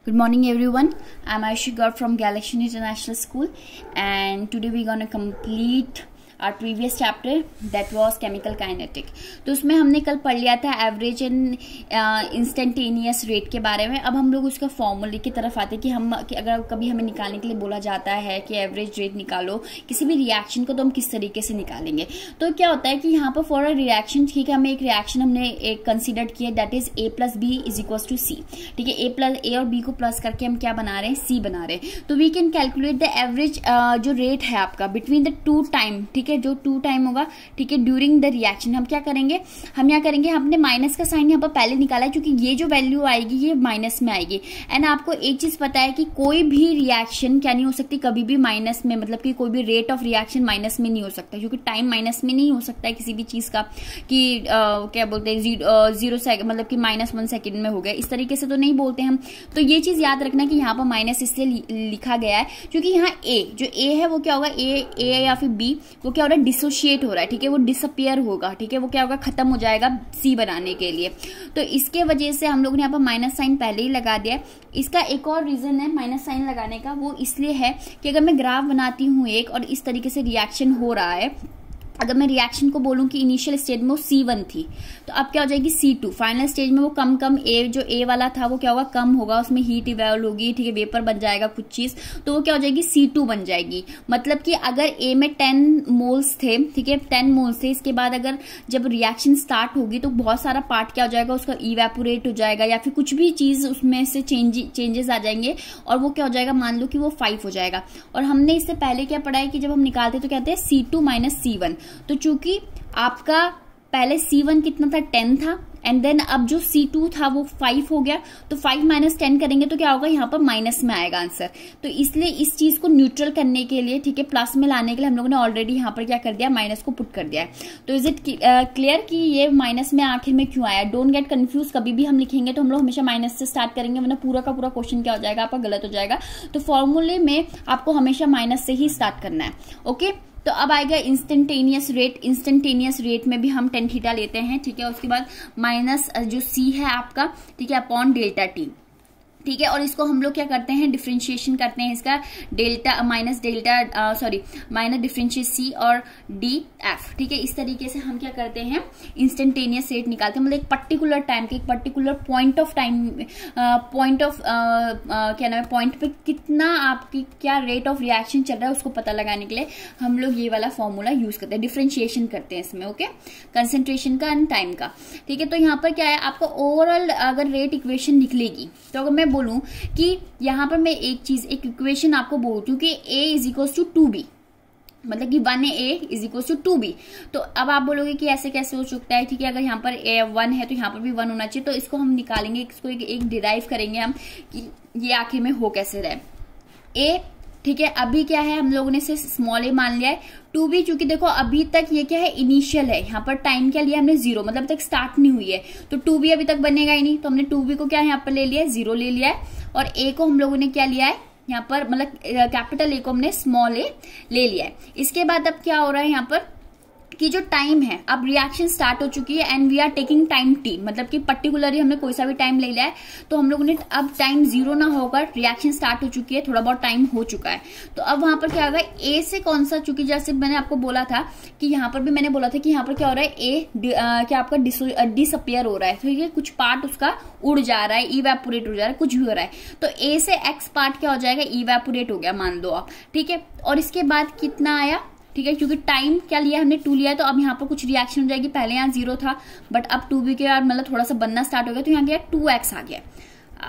Good morning everyone. I'm Ayushi Gaur from Galaxy International School and today we're going to complete our previous chapter that was chemical kinetic. तो उसमें हमने कल पढ़ लिया था average and instantaneous rate के बारे में. अब हम लोग उसका फॉर्मूले की तरफ आते हैं कि अगर कभी हमें निकालने के लिए बोला जाता है कि एवरेज रेट निकालो किसी भी रिएक्शन को, तो हम किस तरीके से निकालेंगे. तो क्या होता है कि यहाँ पर फॉर अ रिएक्शन, ठीक है, हमें एक रिएक्शन हमने एक कंसिडर किया that is A plus B is equal to C. ठीक है, ए और बी को प्लस करके हम क्या बना रहे हैं, सी बना रहे हैं. तो we can calculate the average जो रेट है आपका बिटवीन द टू टाइम. ठीक है, जो टू टाइम होगा, ठीक है, ड्यूरिंग द रिएक्शन. हम क्या करेंगे, हम यहाँ करेंगे, हमने माइनस का साइन यहाँ पर पहले निकाला है क्योंकि ये जो वैल्यू आएगी ये माइनस में आएगी. एंड आपको एक चीज पता है कि कोई भी रिएक्शन क्या नहीं हो सकती कभी भी माइनस में, मतलब कि कोई भी रेट ऑफ रिएक्शन माइनस में नहीं हो सकता क्योंकि टाइम माइनस में नहीं हो सकता है किसी भी चीज का कि क्या बोलते हैं 0 सेकंड, मतलब कि -1 सेकंड में हो गया, इस तरीके से तो नहीं बोलते हम. तो ये चीज याद रखना कि यहाँ पर माइनस इसलिए लिखा गया है क्योंकि यहाँ जो ए है वो क्या होगा, ए या फिर बी वो क्या हो रहा है, डिसोशिएट हो रहा है. ठीक है, वो डिसअपियर होगा. ठीक है, वो क्या होगा, खत्म हो जाएगा सी बनाने के लिए. तो इसके वजह से हम लोग ने यहाँ पर माइनस साइन पहले ही लगा दिया. इसका एक और रीजन है माइनस साइन लगाने का, वो इसलिए है कि अगर मैं ग्राफ बनाती हूँ एक और इस तरीके से रिएक्शन हो रहा है, अगर मैं रिएक्शन को बोलूं कि इनिशियल स्टेज में वो C1 थी तो अब क्या हो जाएगी C2. फाइनल स्टेज में वो कम जो A वाला था वो क्या होगा, कम होगा, उसमें हीट इवॉल्व होगी. ठीक है, वेपर बन जाएगा कुछ चीज, तो वो क्या हो जाएगी, C2 बन जाएगी. मतलब कि अगर A में 10 मोल्स थे, ठीक है, 10 मोल्स थे, इसके बाद अगर जब रिएक्शन स्टार्ट होगी तो बहुत सारा पार्ट क्या हो जाएगा, उसका इवेपोरेट हो जाएगा या फिर कुछ भी चीज उसमें से चेंजेस आ जाएंगे और वो क्या हो जाएगा, मान लो कि वो 5 हो जाएगा. और हमने इससे पहले क्या पढ़ा है कि जब हम निकालते तो कहते हैं C2 माइनस C1. तो चूंकि आपका पहले C1 कितना था, 10 था, एंड देन अब जो C2 था वो 5 हो गया, तो 5 माइनस 10 करेंगे तो क्या होगा, यहाँ पर माइनस में आएगा आंसर. तो इसलिए इस चीज को न्यूट्रल करने के लिए, ठीक है, प्लस में लाने के लिए हम लोगों ने ऑलरेडी यहाँ पर क्या कर दिया, माइनस को पुट कर दिया है. तो इज इट क्लियर कि ये माइनस में आखिर में क्यों आया. डोंट गेट कंफ्यूज, कभी भी हम लिखेंगे तो हम लोग हमेशा माइनस से स्टार्ट करेंगे वरना पूरा का पूरा क्वेश्चन क्या हो जाएगा, आपका गलत हो जाएगा. तो फॉर्मूले में आपको हमेशा माइनस से ही स्टार्ट करना है. ओके, तो अब आएगा इंस्टेंटेनियस रेट. इंस्टेंटेनियस रेट में भी हम टेन थीटा लेते हैं. ठीक है, उसके बाद माइनस जो सी है आपका, ठीक है, अपॉन डेल्टा टी. ठीक है, और इसको हम लोग क्या करते हैं, डिफरेंशिएशन करते हैं इसका, माइनस डिफरेंशिएट सी और डी एफ. ठीक है, इस तरीके से हम क्या करते हैं, इंस्टेंटेनियस रेट निकालते हैं. मतलब एक पर्टिकुलर टाइम के, एक पर्टिकुलर पॉइंट ऑफ टाइम, क्या नाम है, पॉइंट पे कितना आपकी क्या रेट ऑफ रिएक्शन चल रहा है उसको पता लगाने के लिए हम लोग ये वाला फॉर्मूला यूज करते हैं, डिफरेंशिएशन करते हैं इसमें. ओके, कंसेंट्रेशन का एंड टाइम का. ठीक है, तो यहाँ पर क्या है, आपका ओवरऑल अगर रेट इक्वेशन निकलेगी तो अगर मैं बोलूं कि यहां पर मैं एक इक्वेशन आपको बोलती हूँ कि A is equal to 2B, मतलब कि 1A is equal to 2B. तो अब आप बोलोगे कि ऐसे कैसे हो सकता है. ठीक है, अगर यहाँ पर A1 है तो यहाँ पर भी 1 होना चाहिए. तो इसको हम निकालेंगे, इसको एक डिराइव करेंगे हम कि ये आखिर में हो कैसे रहे. A, ठीक है, अभी क्या है, हम लोगों ने इसे स्मॉल a मान लिया है. 2B चूंकि देखो अभी तक ये क्या है, इनिशियल है, यहाँ पर टाइम क्या लिया हमने 0, मतलब अभी तक स्टार्ट नहीं हुई है, तो 2B अभी तक बनेगा ही नहीं. तो हमने 2B को क्या यहाँ पर ले लिया है, 0 ले लिया है, और A को हम लोगों ने क्या लिया है यहाँ पर, मतलब कैपिटल A को हमने स्मॉल a ले लिया है. इसके बाद अब क्या हो रहा है यहाँ पर कि जो टाइम है, अब रिएक्शन स्टार्ट हो चुकी है and we are taking time t, मतलब कि पर्टिकुलरली हमने कोई सा भी टाइम ले लिया है. तो हम लोगों ने अब टाइम 0 ना होकर रिएक्शन स्टार्ट हो चुकी है, थोड़ा बहुत टाइम हो चुका है. तो अब वहां पर क्या होगा, ए से कौन सा, चूंकि जैसे मैंने आपको बोला था कि यहाँ पर भी मैंने बोला था कि यहाँ पर क्या हो रहा है, ए क्या आपका डिसअपियर हो रहा है. तो ये कुछ पार्ट उसका उड़ जा रहा है, इवेपोरेट हो जा रहा है, कुछ भी हो रहा है. तो ए से एक्स पार्ट क्या हो जाएगा, इवेपोरेट हो गया मान लो आप. ठीक है, और इसके बाद कितना आया, ठीक है, क्योंकि टाइम क्या लिया हमने 2 लिया है, तो अब यहाँ पर कुछ रिएक्शन हो जाएगी. पहले यहाँ 0 था बट अब 2B के बाद मतलब थोड़ा सा बनना स्टार्ट हो गया, तो यहाँ क्या 2x आ गया.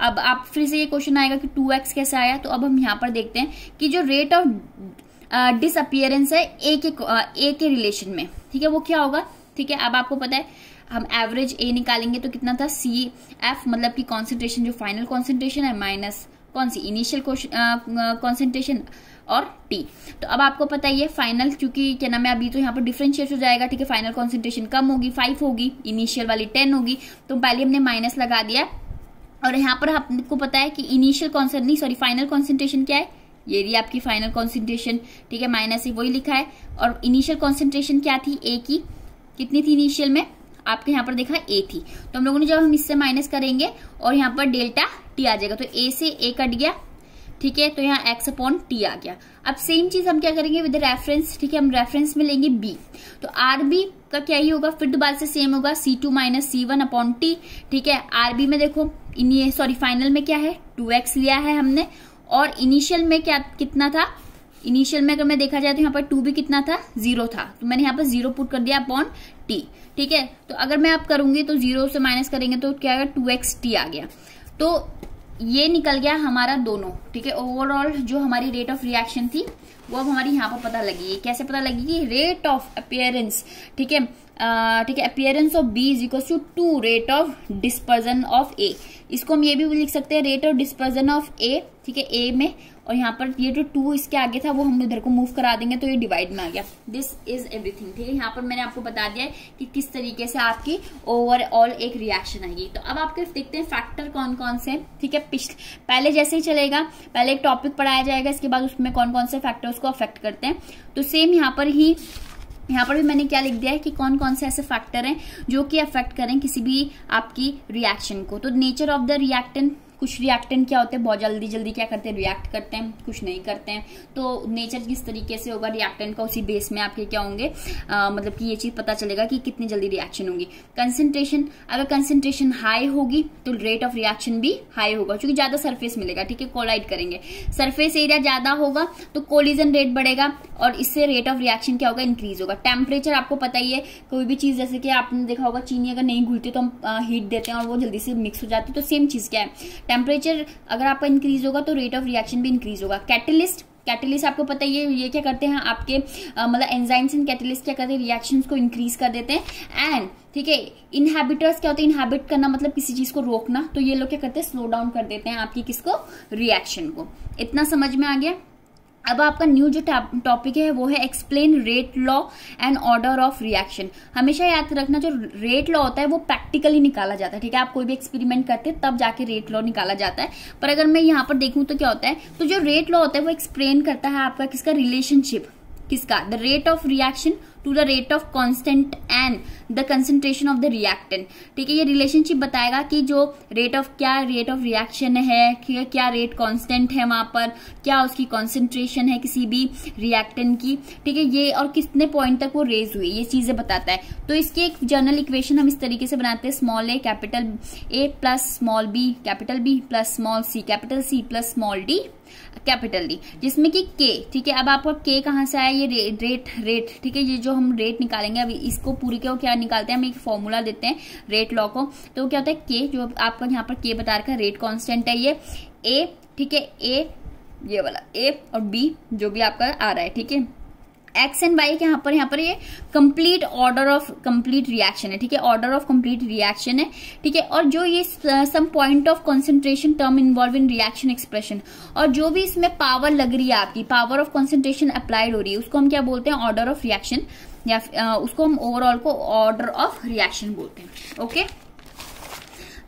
अब आप फिर से ये क्वेश्चन आएगा कि 2x कैसे आया. तो अब हम यहाँ पर देखते हैं कि जो रेट ऑफ डिसअपियरेंस है ए के रिलेशन में, ठीक है, वो क्या होगा. ठीक है, अब आपको पता है हम एवरेज A निकालेंगे तो कितना था, CF, मतलब कि कॉन्सेंट्रेशन जो फाइनल कॉन्सेंट्रेशन है माइनस कौन सी इनिशियल कॉन्सेंट्रेशन और T. तो अब आपको पता ही है फाइनल, क्योंकि क्या नाम है, अभी तो यहाँ पर डिफरेंशिएट हो जाएगा. ठीक है, फाइनल कॉन्सेंट्रेशन कम होगी, 5 होगी, इनिशियल वाली 10 होगी, तो पहले हमने माइनस लगा दिया. और यहाँ पर आपको पता है कि इनिशियल फाइनल कॉन्सेंट्रेशन क्या है, ये रही आपकी फाइनल कॉन्सेंट्रेशन. ठीक है, माइनस ही वही लिखा है. और इनिशियल कॉन्सेंट्रेशन क्या थी, A की कितनी थी इनिशियल में, आपके यहाँ पर देखा A थी. तो हम लोगों ने जब हम इससे माइनस करेंगे और यहाँ पर डेल्टा टी आ जाएगा, तो ए से ए कट गया, ठीक है, तो यहाँ x अपॉन टी आ गया। अब सेम चीज हम क्या करेंगे विद रेफरेंस, ठीक है, हम रेफरेंस में लेंगे b, तो आरबी का क्या ही होगा, फिर दोबारा से सेम होगा C2 minus C1 upon T, ठीक है। आरबी में देखो फाइनल में क्या है 2x लिया है हमने, और इनिशियल में क्या कितना था, इनिशियल में अगर मैं देखा जाए तो यहाँ पर 2 भी कितना था 0 था, तो मैंने यहाँ पर 0 पुट कर दिया अपॉन टी, ठीक है। तो अगर मैं आप करूंगी तो 0 से माइनस करेंगे तो क्या आएगा 2xt आ गया, तो ये निकल गया हमारा दोनों, ठीक है। ओवरऑल जो हमारी रेट ऑफ रिएक्शन थी वो अब हमारी यहाँ पर पता लगी। कैसे पता लगेगी, रेट ऑफ अपीयरेंस, ठीक है, ठीक है, appearance of B is equal to rate of dispersion of A. इसको हम ये भी लिख सकते हैं rate of dispersion of A, ठीक है, ए में, और यहाँ पर ये जो 2 इसके आगे था वो हम इधर को मूव करा देंगे तो ये डिवाइड में आ गया। दिस इज एवरीथिंग, ठीक है। यहाँ पर मैंने आपको बता दिया है कि किस तरीके से आपकी ओवरऑल एक रिएक्शन आएगी। तो अब आपके देखते हैं फैक्टर कौन कौन से, ठीक है। पहले जैसे ही चलेगा, पहले एक टॉपिक पढ़ाया जाएगा, इसके बाद उसमें कौन कौन से फैक्टर्स को अफेक्ट करते हैं। तो सेम यहाँ पर भी मैंने क्या लिख दिया है कि कौन कौन से ऐसे फैक्टर हैं जो कि अफेक्ट करें किसी भी आपकी रिएक्शन को। तो नेचर ऑफ द रिएक्टेंट, कुछ रिएक्टेंट क्या होते हैं बहुत जल्दी जल्दी क्या करते हैं रिएक्ट करते हैं, कुछ नहीं करते हैं। तो नेचर किस तरीके से होगा रिएक्टेंट का, उसी बेस में आपके क्या होंगे, मतलब कि ये चीज पता चलेगा कि कितनी जल्दी रिएक्शन होगी। कंसंट्रेशन, अगर कंसंट्रेशन हाई होगी तो रेट ऑफ रिएक्शन भी हाई होगा, क्योंकि ज्यादा सरफेस मिलेगा, ठीक है, कोलाइड करेंगे। सरफेस एरिया ज्यादा होगा तो कोलिजन रेट बढ़ेगा और इससे रेट ऑफ रिएक्शन क्या होगा, इंक्रीज होगा। टेम्परेचर आपको पता ही है, कोई भी चीज जैसे कि आपने देखा होगा चीनी अगर नहीं घुलती तो हम हीट देते हैं और वो जल्दी से मिक्स हो जाती है, तो सेम चीज क्या है, टेम्परेचर अगर आपका इंक्रीज होगा तो रेट ऑफ रिएक्शन भी इंक्रीज होगा। कैटलिस्ट आपको पता ही है, ये क्या करते हैं आपके मतलब एंजाइम्स एंड कैटलिस्ट क्या करते हैं, रिएक्शंस को इंक्रीज कर देते हैं। एंड ठीक है, इनहैबिटर्स क्या होते हैं, इनहैबिट करना मतलब किसी चीज को रोकना, तो ये लोग क्या करते हैं स्लो डाउन कर देते हैं आपकी किसको, रिएक्शन को। इतना समझ में आ गया। अब आपका न्यू जो टॉपिक है वो है explain rate law and order of reaction. हमेशा याद रखना जो रेट लॉ होता है वो प्रैक्टिकली निकाला जाता है, ठीक है। आप कोई भी एक्सपेरिमेंट करते हैं तब जाके रेट लॉ निकाला जाता है, पर अगर मैं यहाँ पर देखूं तो क्या होता है, तो जो रेट लॉ होता है वो एक्सप्लेन करता है आपका किसका, रिलेशनशिप किसका, the rate of reaction to the rate of constant and the concentration of the reactant, ठीक है। ये रिलेशनशिप बताएगा कि जो रेट ऑफ रिएक्शन है, क्या रेट कांस्टेंट है वहां पर, क्या उसकी कंसंट्रेशन है किसी भी रिएक्टेंट की, ठीक है, ये और कितने पॉइंट तक वो रेज हुई, ये चीजें बताता है। तो इसकी एक जनरल इक्वेशन हम इस तरीके से बनाते हैं, small a capital a plus small b capital b plus small c capital c plus small d capital d, जिसमें कि के, ठीक है। अब आपका के कहां से आया, ये रेट, ठीक है, ये जो हम रेट निकालेंगे अभी इसको पूरी को क्या निकालते हैं, हम एक फॉर्मूला देते हैं रेट लॉ को, तो क्या होता है के, जो आपका यहाँ पर के बता रखा है रेट कांस्टेंट है ये ए, ठीक है, ए ये वाला ए और बी जो भी आपका आ रहा है, ठीक है। एक्स एंड वाई के यहाँ पर ये complete order of complete reaction है, ठीक है, ऑर्डर ऑफ कंप्लीट रिएक्शन है, ठीक है। और जो ये sum point of concentration term involve in reaction expression, और जो भी इसमें पावर लग रही है आपकी, पावर ऑफ कंसंट्रेशन अप्लाइड हो रही है, उसको हम क्या बोलते हैं, ऑर्डर ऑफ रिएक्शन, या उसको हम ओवरऑल को ऑर्डर ऑफ रिएक्शन बोलते हैं। ओके,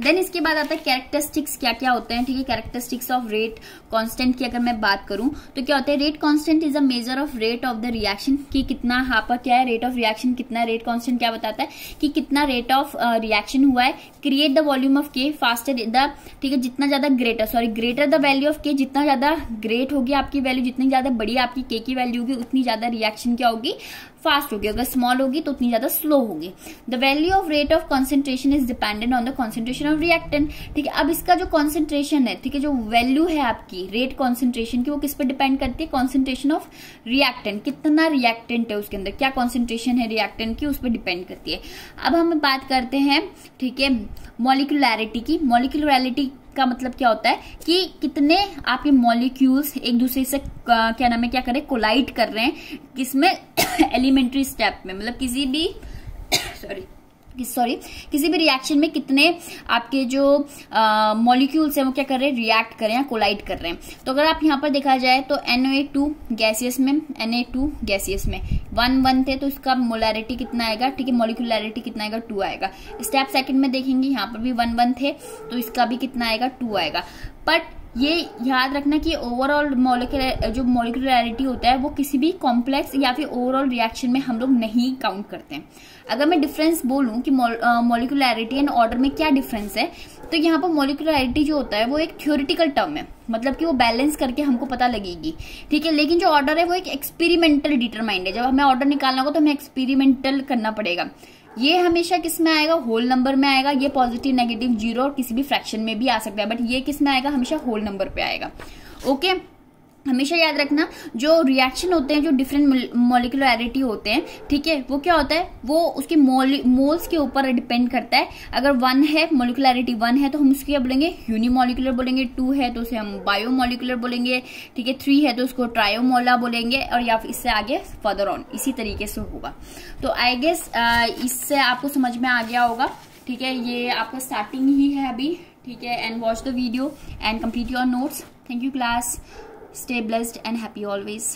देन इसके बाद आता है कैरेक्टरिस्टिक्स, क्या क्या होते हैं, ठीक है। कैरेक्टरिस्टिक्स ऑफ रेट कांस्टेंट की अगर मैं बात करूं तो क्या होता है, rate constant is a measure of rate of the reaction, कि कितना यहाँ पर क्या है रेट ऑफ रिएक्शन कितना, रेट कांस्टेंट क्या बताता है कि कितना रेट ऑफ रिएक्शन हुआ है। क्रिएट द वॉल्यूम ऑफ के फास्टर द, ठीक है, जितना ज्यादा ग्रेटर द वैल्यू ऑफ के, जितना ज्यादा ग्रेट होगी आपकी वैल्यू, जितनी ज्यादा बड़ी आपकी के की वैल्यू होगी उतनी ज्यादा रिएक्शन क्या होगी, फास्ट होगी। अगर स्मॉल होगी तो उतनी ज्यादा स्लो होगी। The value of rate of concentration is dependent on the concentration of reactant, ठीक है। अब इसका जो कॉन्सेंट्रेशन है, ठीक है, जो वैल्यू है आपकी रेट कॉन्सेंट्रेशन की, वो किस पर डिपेंड करती है, कॉन्सेंट्रेशन ऑफ रिएक्टेंट, कितना रिएक्टेंट है उसके अंदर, क्या कॉन्सेंट्रेशन है रिएक्टेंट की, उस पर डिपेंड करती है। अब हम बात करते हैं, ठीक है, मॉलिक्यूलैरिटी की। मॉलिक्यूलैरिटी का मतलब क्या होता है कि कितने आपके मॉलिक्यूल्स एक दूसरे से क्या नाम है क्या कर रहे हैं, कोलाइड कर रहे हैं, किसमें एलिमेंट्री स्टेप में, मतलब किसी भी किसी भी रिएक्शन में कितने आपके जो मॉलिक्यूल्स हैं वो क्या कर रहे हैं, रिएक्ट कर रहे हैं, कोलाइड कर रहे हैं। तो अगर आप यहाँ पर देखा जाए तो Na2 गैसियस में, Na2 गैसियस में 1 थे, तो इसका मोलैरिटी कितना आएगा, ठीक है, मॉलिक्यूलैरिटी कितना आएगा, 2 आएगा। स्टेप सेकंड में देखेंगे यहाँ पर भी 1 थे, तो इसका भी कितना आएगा, 2 आएगा। बट ये याद रखना कि ओवरऑल जो मॉलिक्यूलरिटी होता है वो किसी भी कॉम्प्लेक्स या फिर ओवरऑल रिएक्शन में हम लोग नहीं काउंट करते हैं। अगर मैं डिफरेंस बोलूं कि मॉलिक्यूलरिटी एंड ऑर्डर में क्या डिफरेंस है, तो यहाँ पर मॉलिक्यूलरिटी जो होता है वो एक थ्योरेटिकल टर्म है, मतलब कि वो बैलेंस करके हमको पता लगेगी, ठीक है। लेकिन जो ऑर्डर है वो एक एक्सपेरिमेंटल डिटरमाइंड है। जब हमें ऑर्डर निकालना होगा तो हमें एक्सपेरिमेंटल करना पड़ेगा। ये हमेशा किस में आएगा, होल नंबर में आएगा। ये पॉजिटिव, नेगेटिव, जीरो और किसी भी फ्रैक्शन में भी आ सकता है, बट ये किस में आएगा, हमेशा होल नंबर पे आएगा। ओके, हमेशा याद रखना जो रिएक्शन होते हैं, जो डिफरेंट मॉलिक्यूलरिटी होते हैं, ठीक है, वो क्या होता है, वो उसके मोल्स के ऊपर डिपेंड करता है। अगर 1 है, मॉलिक्यूलरिटी 1 है, तो हम उसको क्या बोलेंगे, यूनिमॉलिक्यूलर बोलेंगे। 2 है तो उसे हम बायोमॉलिक्यूलर बोलेंगे, ठीक है। 3 है तो उसको ट्रायोमोला बोलेंगे, और या फिर इससे आगे फर्दर ऑन इसी तरीके से होगा। तो आई गेस इससे आपको समझ में आ गया होगा, ठीक है। ये आपका स्टार्टिंग ही है अभी, ठीक है। And watch the video and complete your notes. Thank you class. Stay blessed and happy always.